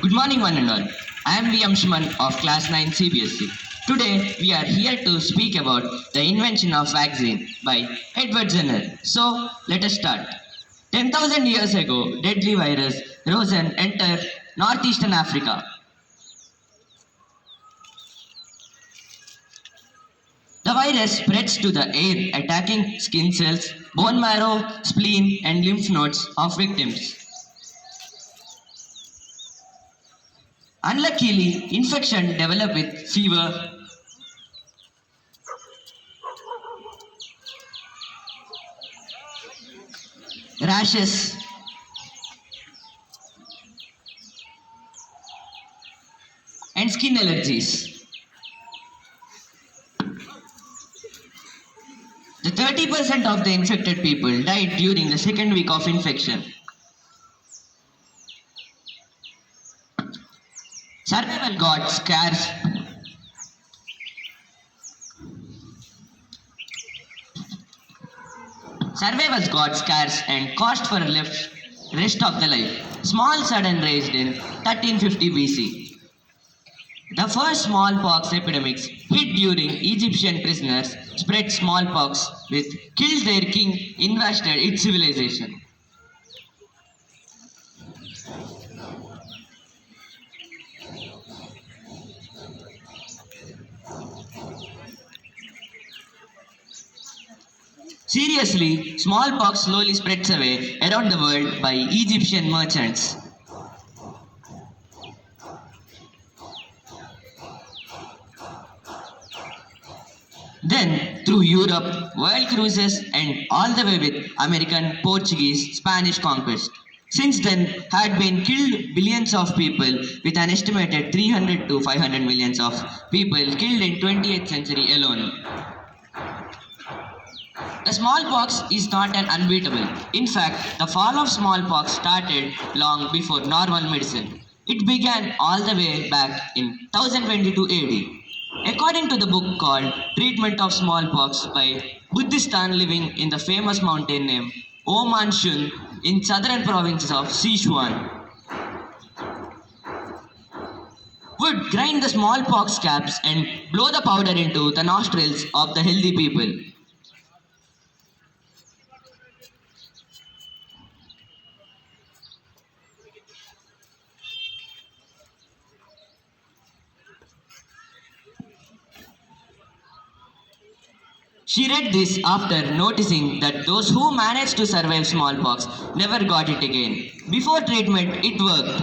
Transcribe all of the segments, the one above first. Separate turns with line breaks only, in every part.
Good morning, one and all. I am V. Amshman of Class 9 CBSE. Today, we are here to speak about the invention of vaccine by Edward Jenner. So, let us start. 10,000 years ago, deadly virus rose and entered northeastern Africa. The virus spreads to the air, attacking skin cells, bone marrow, spleen, and lymph nodes of victims. Unluckily, infection developed with fever, rashes, and skin allergies. The 30% of the infected people died during the second week of infection. Survival got scarce. Survivors got scarce and cost for rest of the life. Small sudden raised in 1350 BC. The first smallpox epidemics hit during Egyptian prisoners spread smallpox with killed their king, invested its civilization. Seriously, smallpox slowly spreads away around the world by Egyptian merchants. Then, through Europe, world cruises, and all the way with American, Portuguese, Spanish conquest. Since then, had been killed billions of people with an estimated 300 to 500 millions of people killed in 20th century alone. The smallpox is not an unbeatable. In fact, the fall of smallpox started long before normal medicine. It began all the way back in 1022 AD. According to the book called Treatment of Smallpox by Buddhistan living in the famous mountain named Oman Shun in southern province of Sichuan, would grind the smallpox caps and blow the powder into the nostrils of the healthy people. She read this after noticing that those who managed to survive smallpox never got it again. Before treatment, it worked.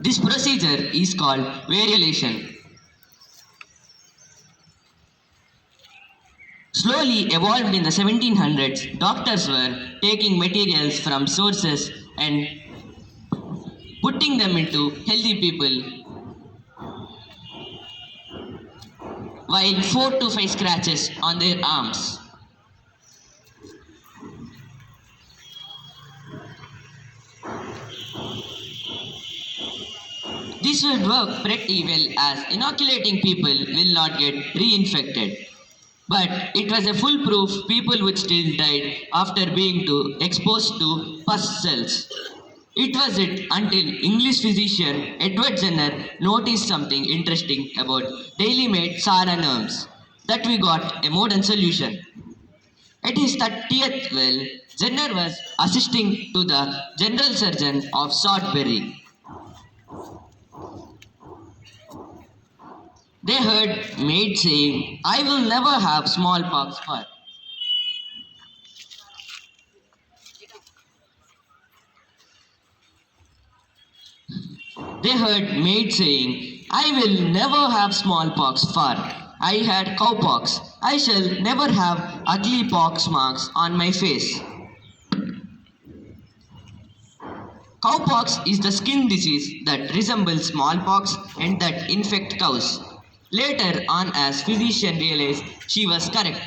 This procedure is called variolation. Slowly evolved in the 1700s, doctors were taking materials from sources and putting them into healthy people while 4 to 5 scratches on their arms. This would work pretty well as inoculating people will not get reinfected. But it was a foolproof people would still died after being exposed to pus cells. It was it until English physician Edward Jenner noticed something interesting about daily made Sara nerves that we got a modern solution. At his 30th well, Jenner was assisting to the general surgeon of Salisbury. They heard maid saying, "I will never have smallpox for." They heard maid saying, "I will never have smallpox for. I had cowpox. I shall never have ugly pox marks on my face." Cowpox is the skin disease that resembles smallpox and that infect cows. Later on, as physician realized she was correct.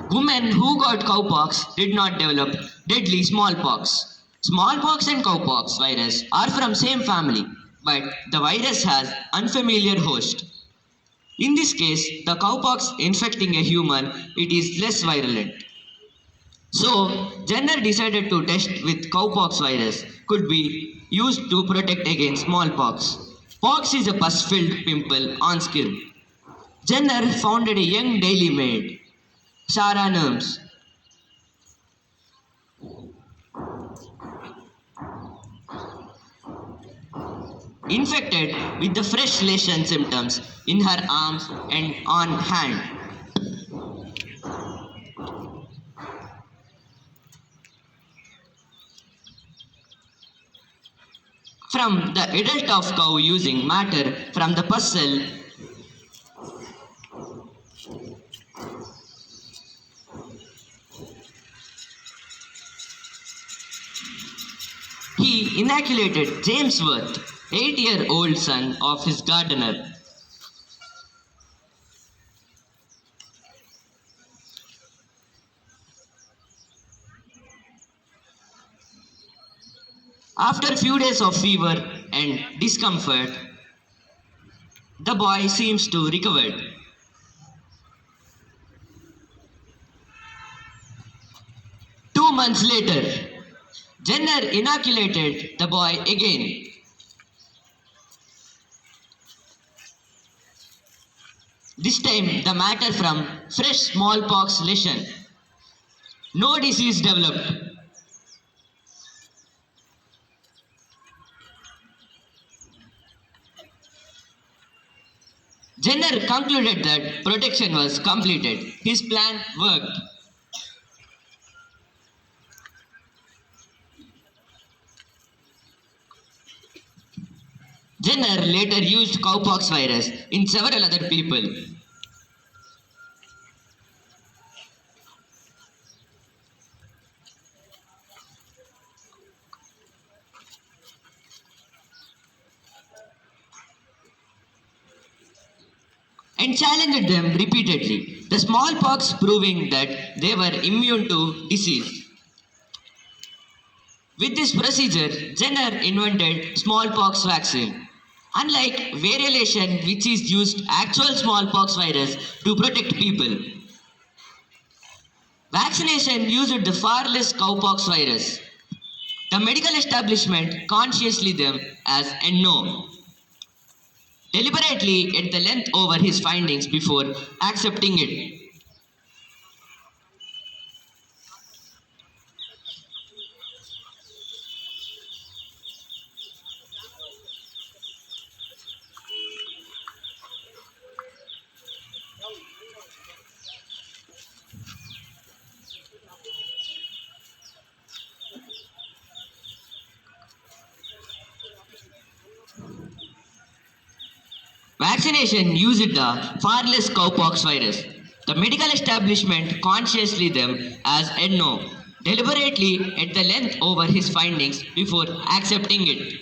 Women who got cowpox did not develop deadly smallpox. Smallpox and cowpox virus are from same family, but the virus has unfamiliar host. In this case, the cowpox infecting a human, it is less virulent. So, Jenner decided to test with cowpox virus could be used to protect against smallpox. Pox is a pus-filled pimple on skin. Jenner founded a young daily maid, Sarah Nerms. Infected with the fresh lesion symptoms in her arms and on hand. From the adult of cow using matter from the pus cell, he inoculated James Worth, 8-year-old son of his gardener. After a few days of fever and discomfort, the boy seems to recover. 2 months later, Jenner inoculated the boy again. This time the matter from fresh smallpox lesion. No disease developed. Jenner concluded that protection was completed. His plan worked. Jenner later used cowpox virus in several other people. And challenged them repeatedly, the smallpox proving that they were immune to disease. With this procedure, Jenner invented smallpox vaccine. Unlike variolation, which is used actual smallpox virus to protect people, vaccination used the far less cowpox virus. The medical establishment consciously them as NO, deliberately at the length over his findings before accepting it. Vaccination used the far less cowpox virus. The medical establishment consciously them as NO, deliberately at the length over his findings before accepting it.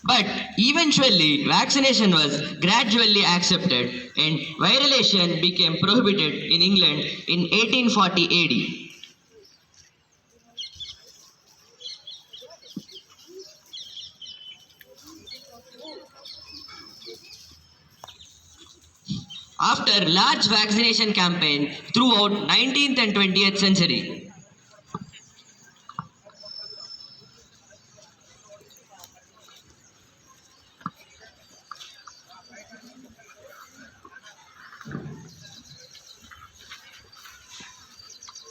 But eventually, vaccination was gradually accepted and violation became prohibited in England in 1840 AD. After large vaccination campaign throughout 19th and 20th century,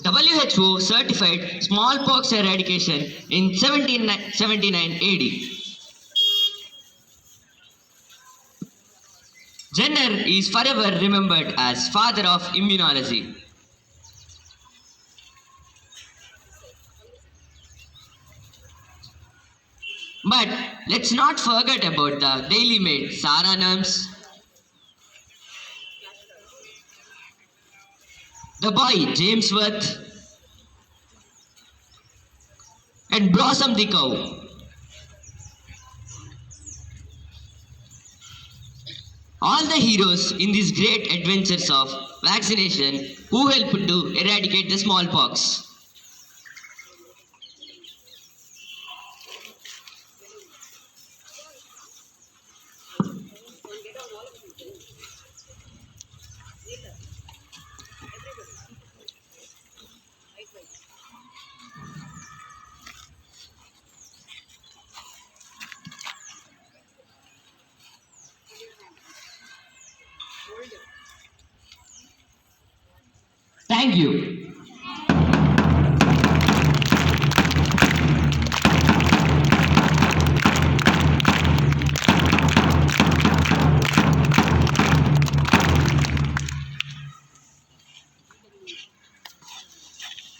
WHO certified smallpox eradication in 1779 AD. Jenner is forever remembered as father of immunology. But let's not forget about the Daily Maid, Sarah Nerms, the boy James Worth, and Blossom the cow. All the heroes in these great adventures of vaccination who helped to eradicate the smallpox. Thank you.